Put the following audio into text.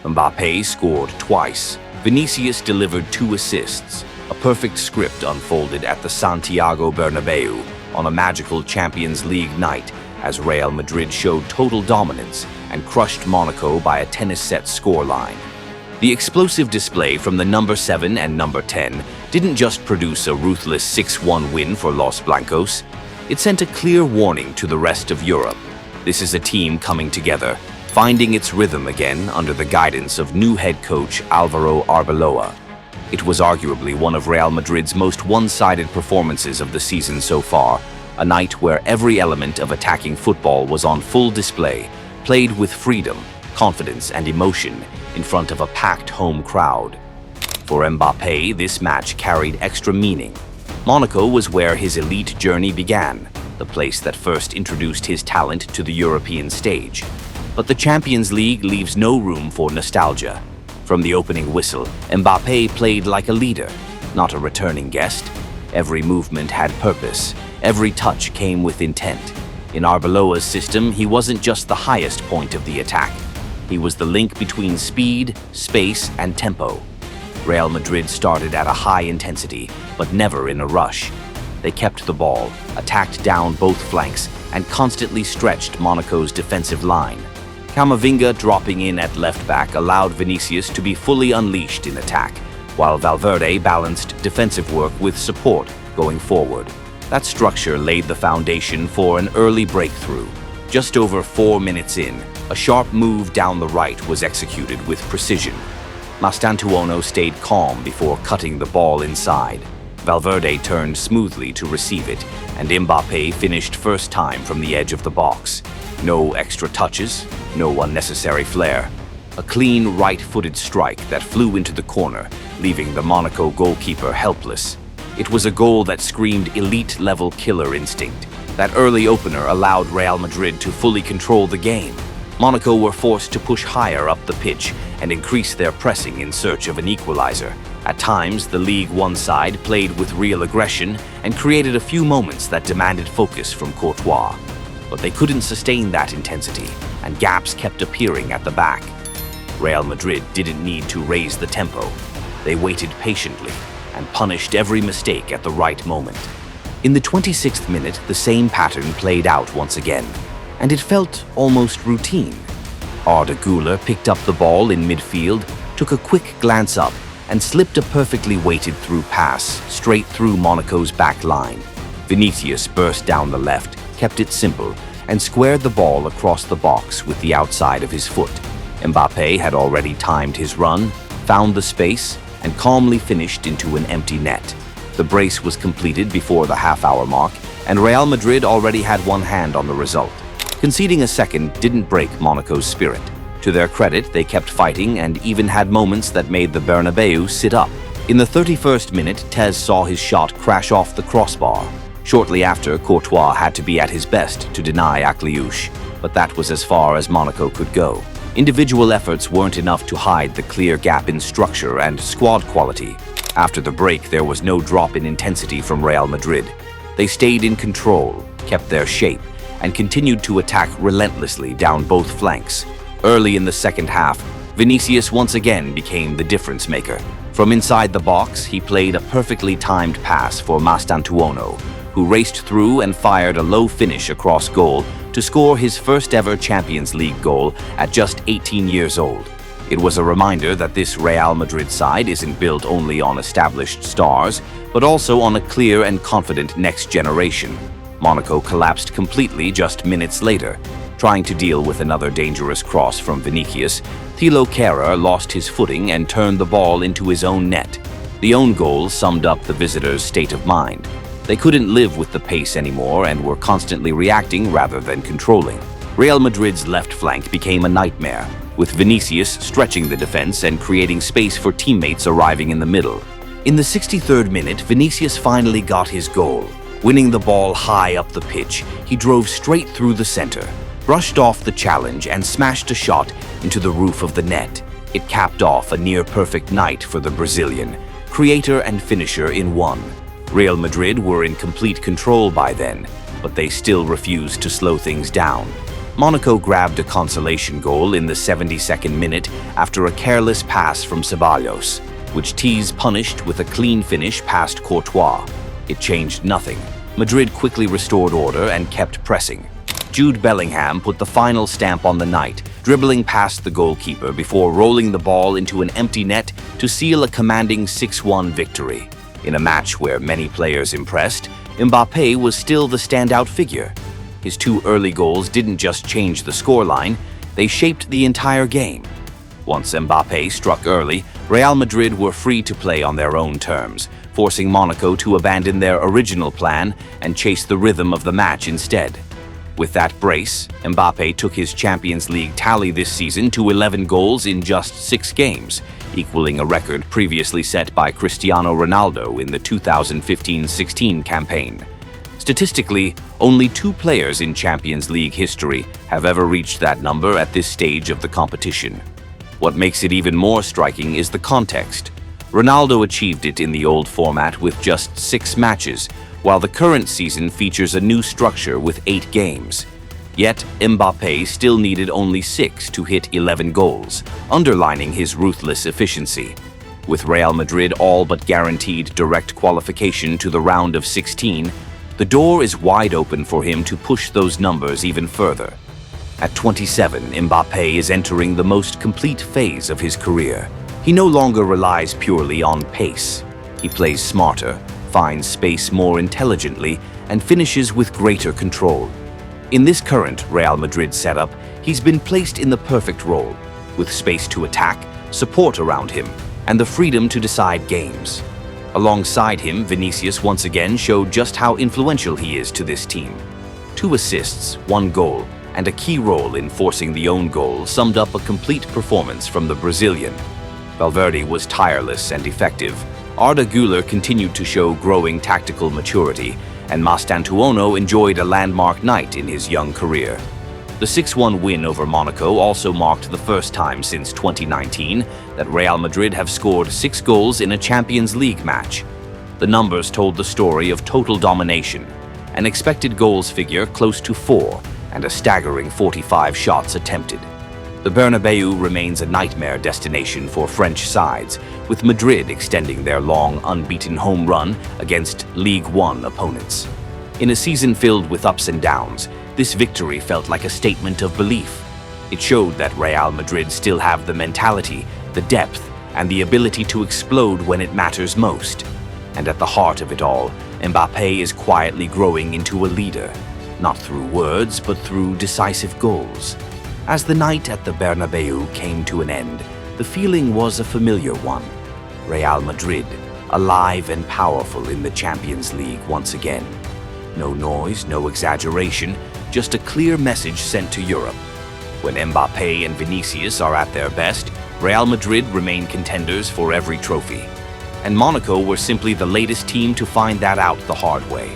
Mbappe scored twice. Vinicius delivered 2 assists. A perfect script unfolded at the Santiago Bernabéu on a magical Champions League night as Real Madrid showed total dominance and crushed Monaco by a tennis-set scoreline. The explosive display from the number 7 and number 10 didn't just produce a ruthless 6-1 win for Los Blancos, it sent a clear warning to the rest of Europe. This is a team coming together, finding its rhythm again under the guidance of new head coach Álvaro Arbeloa. It was arguably one of Real Madrid's most one-sided performances of the season so far, a night where every element of attacking football was on full display, played with freedom, confidence, and emotion in front of a packed home crowd. For Mbappe, this match carried extra meaning. Monaco was where his elite journey began, the place that first introduced his talent to the European stage. But the Champions League leaves no room for nostalgia. From the opening whistle, Mbappe played like a leader, not a returning guest. Every movement had purpose. Every touch came with intent. In Arbeloa's system, he wasn't just the highest point of the attack. He was the link between speed, space, and tempo. Real Madrid started at a high intensity, but never in a rush. They kept the ball, attacked down both flanks, and constantly stretched Monaco's defensive line. Camavinga dropping in at left-back allowed Vinicius to be fully unleashed in attack, while Valverde balanced defensive work with support going forward. That structure laid the foundation for an early breakthrough. Just over 4 minutes in, a sharp move down the right was executed with precision. Mastantuono stayed calm before cutting the ball inside. Valverde turned smoothly to receive it, and Mbappe finished first time from the edge of the box. No extra touches, no unnecessary flair. A clean right-footed strike that flew into the corner, leaving the Monaco goalkeeper helpless. It was a goal that screamed elite-level killer instinct. That early opener allowed Real Madrid to fully control the game. Monaco were forced to push higher up the pitch and increase their pressing in search of an equalizer. At times, the League One side played with real aggression and created a few moments that demanded focus from Courtois. But they couldn't sustain that intensity, and gaps kept appearing at the back. Real Madrid didn't need to raise the tempo. They waited patiently and punished every mistake at the right moment. In the 26th minute, the same pattern played out once again, and it felt almost routine. Arda Güler picked up the ball in midfield, took a quick glance up, and slipped a perfectly weighted through pass straight through Monaco's back line. Vinicius burst down the left, kept it simple, and squared the ball across the box with the outside of his foot. Mbappe had already timed his run, found the space, and calmly finished into an empty net. The brace was completed before the half-hour mark, and Real Madrid already had one hand on the result. Conceding a second didn't break Monaco's spirit. To their credit, they kept fighting and even had moments that made the Bernabéu sit up. In the 31st minute, Tez saw his shot crash off the crossbar. Shortly after, Courtois had to be at his best to deny Akliouche, but that was as far as Monaco could go. Individual efforts weren't enough to hide the clear gap in structure and squad quality. After the break, there was no drop in intensity from Real Madrid. They stayed in control, kept their shape, and continued to attack relentlessly down both flanks. Early in the second half, Vinicius once again became the difference maker. From inside the box, he played a perfectly timed pass for Mastantuono, who raced through and fired a low finish across goal to score his first ever Champions League goal at just 18 years old. It was a reminder that this Real Madrid side isn't built only on established stars, but also on a clear and confident next generation. Monaco collapsed completely just minutes later. Trying to deal with another dangerous cross from Vinicius, Thilo Kehrer lost his footing and turned the ball into his own net. The own goal summed up the visitors' state of mind. They couldn't live with the pace anymore and were constantly reacting rather than controlling. Real Madrid's left flank became a nightmare, with Vinicius stretching the defense and creating space for teammates arriving in the middle. In the 63rd minute, Vinicius finally got his goal. Winning the ball high up the pitch, he drove straight through the center, brushed off the challenge, and smashed a shot into the roof of the net. It capped off a near-perfect night for the Brazilian, creator and finisher in one. Real Madrid were in complete control by then, but they still refused to slow things down. Monaco grabbed a consolation goal in the 72nd minute after a careless pass from Ceballos, which Tees punished with a clean finish past Courtois. It changed nothing. Madrid quickly restored order and kept pressing. Jude Bellingham put the final stamp on the night, dribbling past the goalkeeper before rolling the ball into an empty net to seal a commanding 6-1 victory. In a match where many players impressed, Mbappe was still the standout figure. His two early goals didn't just change the scoreline, they shaped the entire game. Once Mbappe struck early, Real Madrid were free to play on their own terms, forcing Monaco to abandon their original plan and chase the rhythm of the match instead. With that brace, Mbappe took his Champions League tally this season to 11 goals in just 6 games, equaling a record previously set by Cristiano Ronaldo in the 2015-16 campaign. Statistically, only 2 players in Champions League history have ever reached that number at this stage of the competition. What makes it even more striking is the context. Ronaldo achieved it in the old format with just 6 matches, while the current season features a new structure with 8 games. Yet, Mbappe still needed only 6 to hit 11 goals, underlining his ruthless efficiency. With Real Madrid all but guaranteed direct qualification to the round of 16, the door is wide open for him to push those numbers even further. At 27, Mbappe is entering the most complete phase of his career. He no longer relies purely on pace. He plays smarter, finds space more intelligently, and finishes with greater control. In this current Real Madrid setup, he's been placed in the perfect role, with space to attack, support around him, and the freedom to decide games. Alongside him, Vinicius once again showed just how influential he is to this team. 2 assists, 1 goal, and a key role in forcing the own goal summed up a complete performance from the Brazilian. Valverde was tireless and effective. Arda Güler continued to show growing tactical maturity, and Mastantuono enjoyed a landmark night in his young career. The 6-1 win over Monaco also marked the first time since 2019 that Real Madrid have scored 6 goals in a Champions League match. The numbers told the story of total domination, an expected goals figure close to 4, and a staggering 45 shots attempted. The Bernabéu remains a nightmare destination for French sides, with Madrid extending their long, unbeaten home run against League One opponents. In a season filled with ups and downs, this victory felt like a statement of belief. It showed that Real Madrid still have the mentality, the depth, and the ability to explode when it matters most. And at the heart of it all, Mbappe is quietly growing into a leader, not through words, but through decisive goals. As the night at the Bernabéu came to an end, the feeling was a familiar one. Real Madrid, alive and powerful in the Champions League once again. No noise, no exaggeration, just a clear message sent to Europe. When Mbappe and Vinícius are at their best, Real Madrid remain contenders for every trophy. And Monaco were simply the latest team to find that out the hard way.